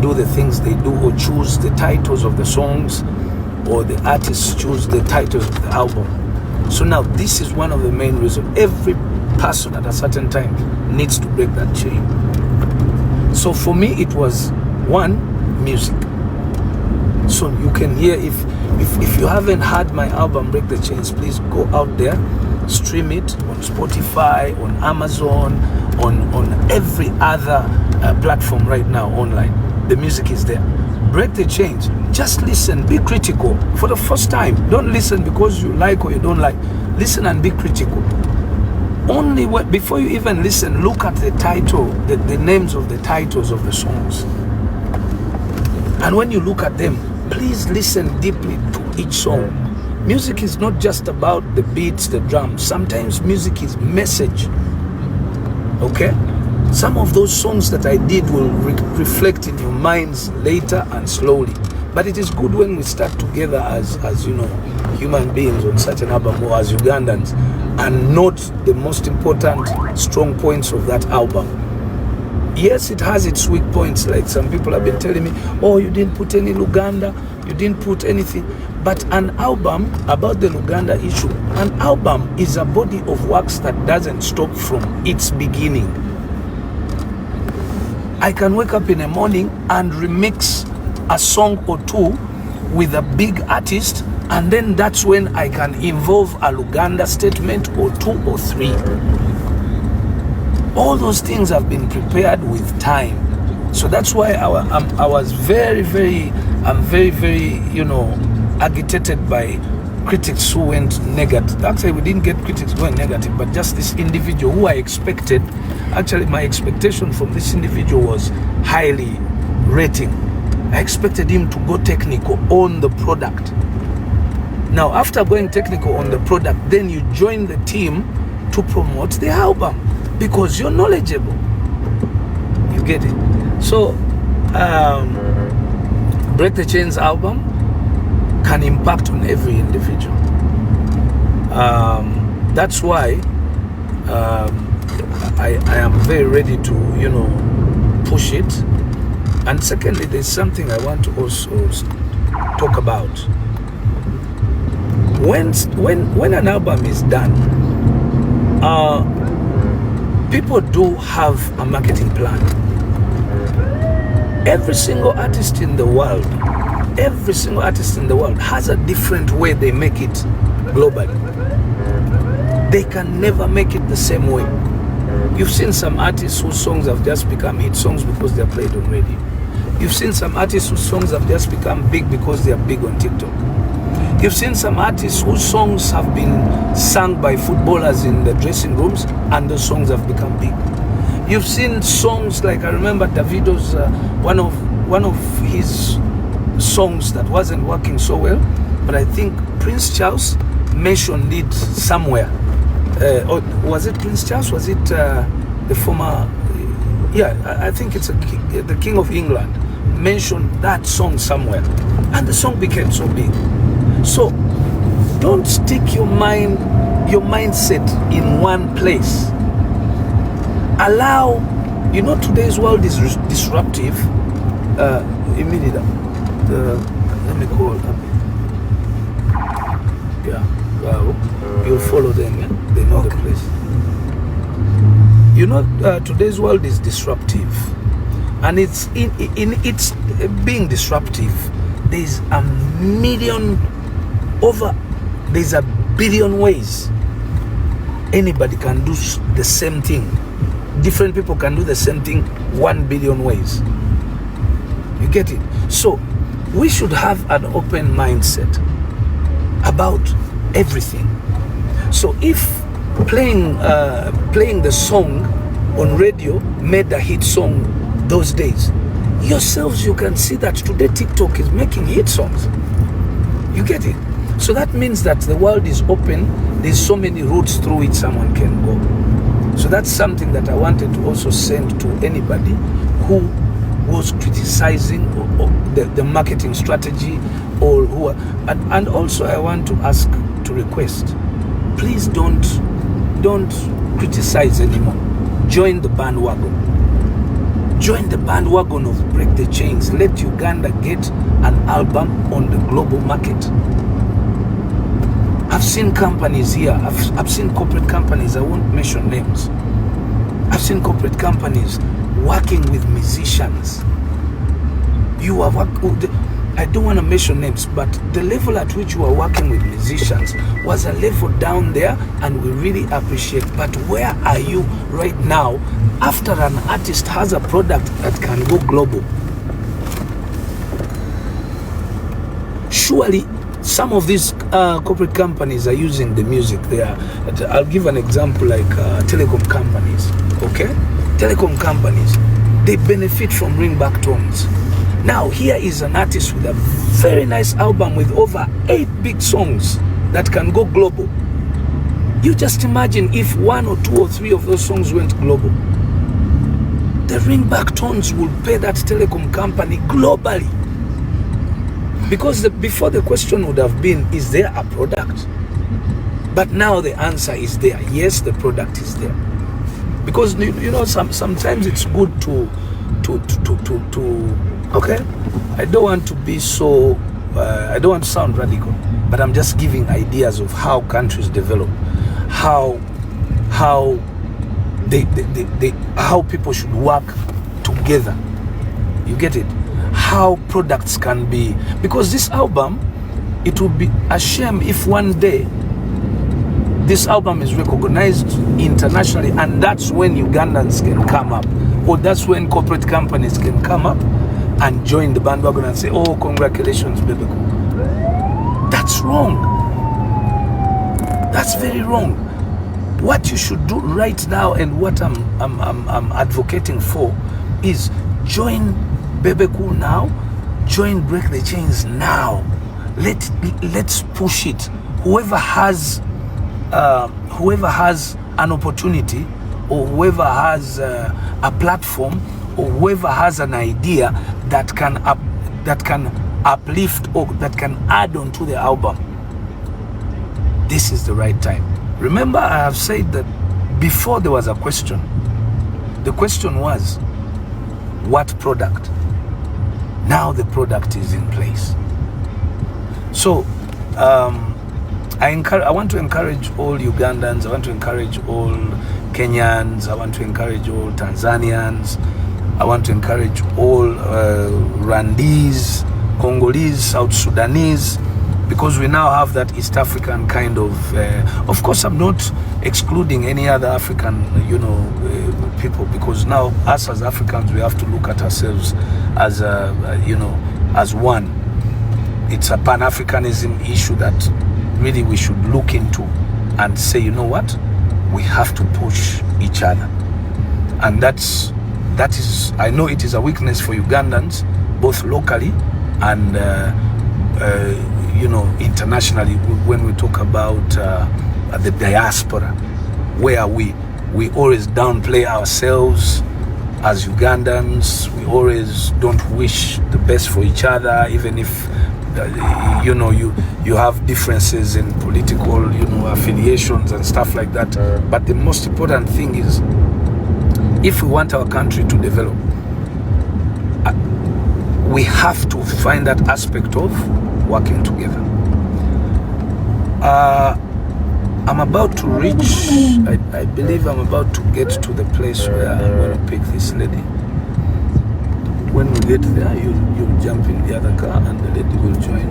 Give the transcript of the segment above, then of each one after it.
do the things they do, or choose the titles of the songs, or the artists choose the titles of the album. So now this is one of the main reasons. Every person at a certain time needs to break that chain. So for me, it was one, music. So you can hear, if you haven't heard my album Break the Chains, please go out there, stream it on Spotify, on Amazon, on every other platform right now online. The music is there. Break the Chains. Just listen, be critical. For the first time, don't listen because you like or you don't like. Listen and be critical. Only before you even listen, look at the title, the names of the titles of the songs. And when you look at them, please listen deeply to each song. Music is not just about the beats, the drums. Sometimes music is message. Okay? Some of those songs that I did will reflect in your minds later and slowly. But it is good when we start together as you know, human beings on such an album, or as Ugandans, and note the most important strong points of that album. Yes, it has its weak points, like some people have been telling me, oh, you didn't put any Luganda, you didn't put anything. But an album, about the Luganda issue, an album is a body of works that doesn't stop from its beginning. I can wake up in the morning and remix a song or two with a big artist, and then that's when I can involve a Luganda statement or two or three. All those things have been prepared with time. So that's why I was very, very, you know, agitated by critics who went negative. Actually, we didn't get critics going negative, but just this individual who I expected. Actually, my expectation from this individual was highly rating. I expected him to go technical on the product. Now, after going technical on the product, then you join the team to promote the album because you're knowledgeable. You get it? So, Break the Chains album can impact on every individual. That's why I am very ready to, you know, push it. And secondly, there's something I want to also talk about. When an album is done, people do have a marketing plan. Every single artist in the world has a different way they make it globally. They can never make it the same way. You've seen some artists whose songs have just become hit songs because they're played on radio. You've seen some artists whose songs have just become big because they're big on TikTok. You've seen some artists whose songs have been sung by footballers in the dressing rooms and those songs have become big. You've seen songs like, I remember Davido's, one of his songs that wasn't working so well, but I think Prince Charles mentioned it somewhere. Or was it Prince Charles? Was it the former? Yeah, I think it's the King of England mentioned that song somewhere, and the song became so big. So don't stick your mindset in one place. Allow, you know, today's world is disruptive. Immediately, let me call them. Yeah, well, you'll follow them. Yeah? They know the place. You know, today's world is disruptive, and it's in its being disruptive. There's a billion ways anybody can do the same thing. Different people can do the same thing 1 billion ways. You get it? So we should have an open mindset about everything. So if playing the song on radio made a hit song those days, yourselves, you can see that today TikTok is making hit songs. You get it? So that means that the world is open. There's so many routes through which someone can go. So that's something that I wanted to also send to anybody who was criticizing the marketing strategy, or who are, and also I want to ask, to request, please don't criticize anymore. Join the bandwagon. Join the bandwagon of Break the Chains. Let Uganda get an album on the global market. I've seen companies here, I've seen corporate companies, I won't mention names. I've seen corporate companies working with musicians. You are I don't want to mention names, but the level at which you are working with musicians was a level down there, and we really appreciate. But where are you right now after an artist has a product that can go global? Surely some of these corporate companies are using the music there. I'll give an example like telecom companies, okay? Telecom companies, they benefit from ringback tones. Now, here is an artist with a very nice album with over 8 big songs that can go global. You just imagine if 1 or 2 or 3 of those songs went global. The ringback tones will pay that telecom company globally. Because before the question would have been, is there a product? But now the answer is there. Yes, the product is there. Because you know, sometimes it's good to okay, I don't want to be so I don't want to sound radical, but I'm just giving ideas of how countries develop, how how people should work together. You get it? How products can be, because this album, it would be a shame if one day this album is recognized internationally, and that's when Ugandans can come up, or that's when corporate companies can come up and join the bandwagon and say, oh, congratulations, Bebe. That's wrong. That's very wrong. What you should do right now, and what I'm advocating for, is join Bebe Cool now, join Break the Chains now. Let's push it. Whoever has an opportunity, or whoever has a platform, or whoever has an idea that can uplift or that can add on to the album, this is the right time. Remember, I have said that before there was a question. The question was, what product? Now the product is in place. So I want to encourage all Ugandans, I want to encourage all Kenyans, I want to encourage all Tanzanians, I want to encourage all Rwandese, Congolese, South Sudanese, because we now have that East African kind of course I'm not excluding any other African, people, because now us as Africans, we have to look at ourselves as as one. It's a Pan-Africanism issue that really we should look into and say, you know what, we have to push each other. And that is, I know it is a weakness for Ugandans, both locally and internationally. When we talk about the diaspora, where we always downplay ourselves as Ugandans. We always don't wish the best for each other, even if you have differences in political affiliations and stuff like that. But the most important thing is, if we want our country to develop, we have to find that aspect of working together. I'm about to reach, I believe I'm about to get to the place where I'm going to pick this lady. When we get there, you'll jump in the other car and the lady will join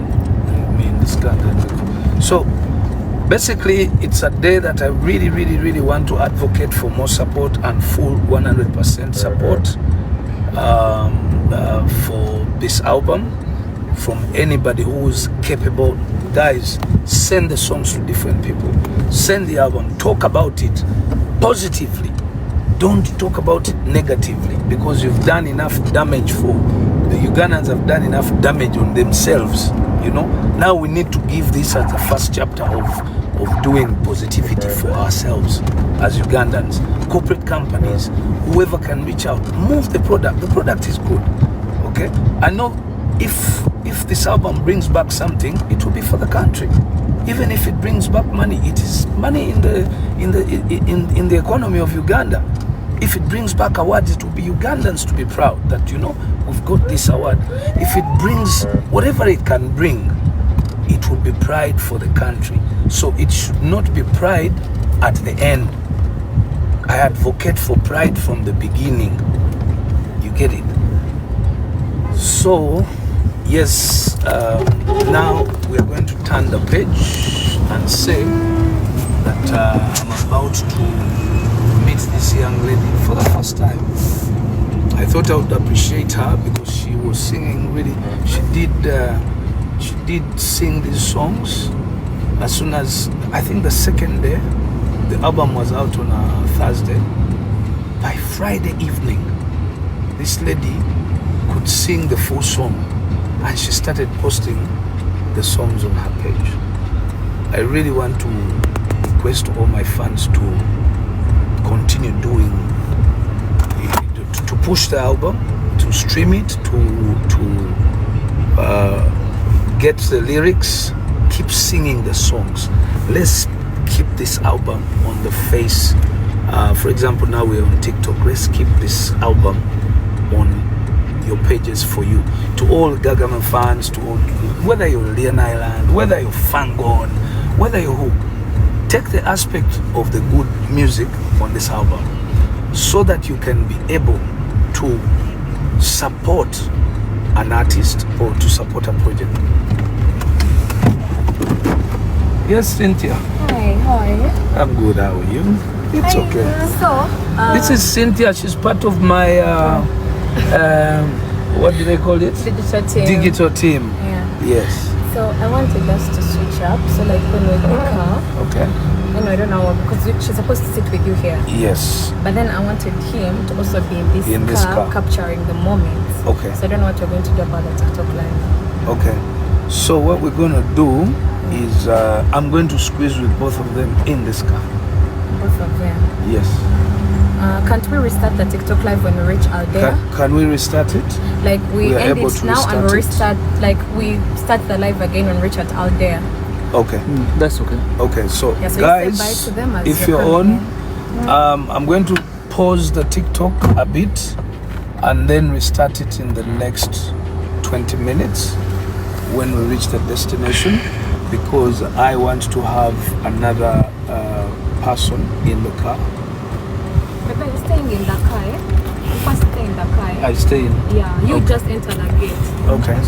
me in this car. So basically, it's a day that I really, really, really want to advocate for more support and full 100% support for this album from anybody who's capable. Guys, send the songs to different people. Send the album. Talk about it positively. Don't talk about it negatively, because you've done enough damage for the Ugandans, have done enough damage on themselves. Now we need to give this as the first chapter of doing positivity for ourselves as Ugandans. Corporate companies, whoever can reach out, move the product. The product is good. Okay, I know if this album brings back something, it will be for the country. Even if it brings back money, it is money in the economy of Uganda. If it brings back awards, it will be Ugandans to be proud that, you know, we've got this award. If it brings whatever it can bring, it will be pride for the country. So it should not be pride at the end. I advocate for pride from the beginning. You get it? So, yes, now we are going to turn the page and say that I'm about to meet this young lady for the first time. I thought I would appreciate her because she was singing really. She did sing these songs as soon as, I think the second day. The album was out on a Thursday. By Friday evening, this lady could sing the full song, and she started posting the songs on her page. I really want to request all my fans to continue doing, to push the album, to stream it, to get the lyrics, keep singing the songs. Let's keep this album on the face. For example, now we're on TikTok. Let's keep this album on your pages for you. To all Gagaman fans, to all, whether you're Leon Island, whether you're Fangon, whether you're who, take the aspect of the good music on this album so that you can be able to support an artist or to support a project. Yes, Cynthia. Hi, how are you? I'm good, how are you? It's okay. This is Cynthia. She's part of my, what do they call it? Digital team. team. Yeah. Yes. So I wanted us to switch up. So like when we're in the car. Okay. I don't know, because she's supposed to sit with you here. Yes. But then I wanted him to also be in this car, capturing the moments. Okay. So I don't know what we're going to do about the TikTok live. Okay. So what we're going to do is I'm going to squeeze with both of them in this car. Both of them? Yes. Can't we restart the TikTok live when we reach Aldea? Can we restart it? Like we end it now and we restart, like we start the live again when we reach at Aldea. Okay. That's okay. Okay, so, yeah, so guys, to them if you're on, I'm going to pause the TikTok a bit and then restart it in the next 20 minutes when we reach the destination, because I want to have another person in the car. Bebe, you're staying in the car, eh? You first stay in the car, eh? I stay in? Yeah, you just enter the gate. Okay.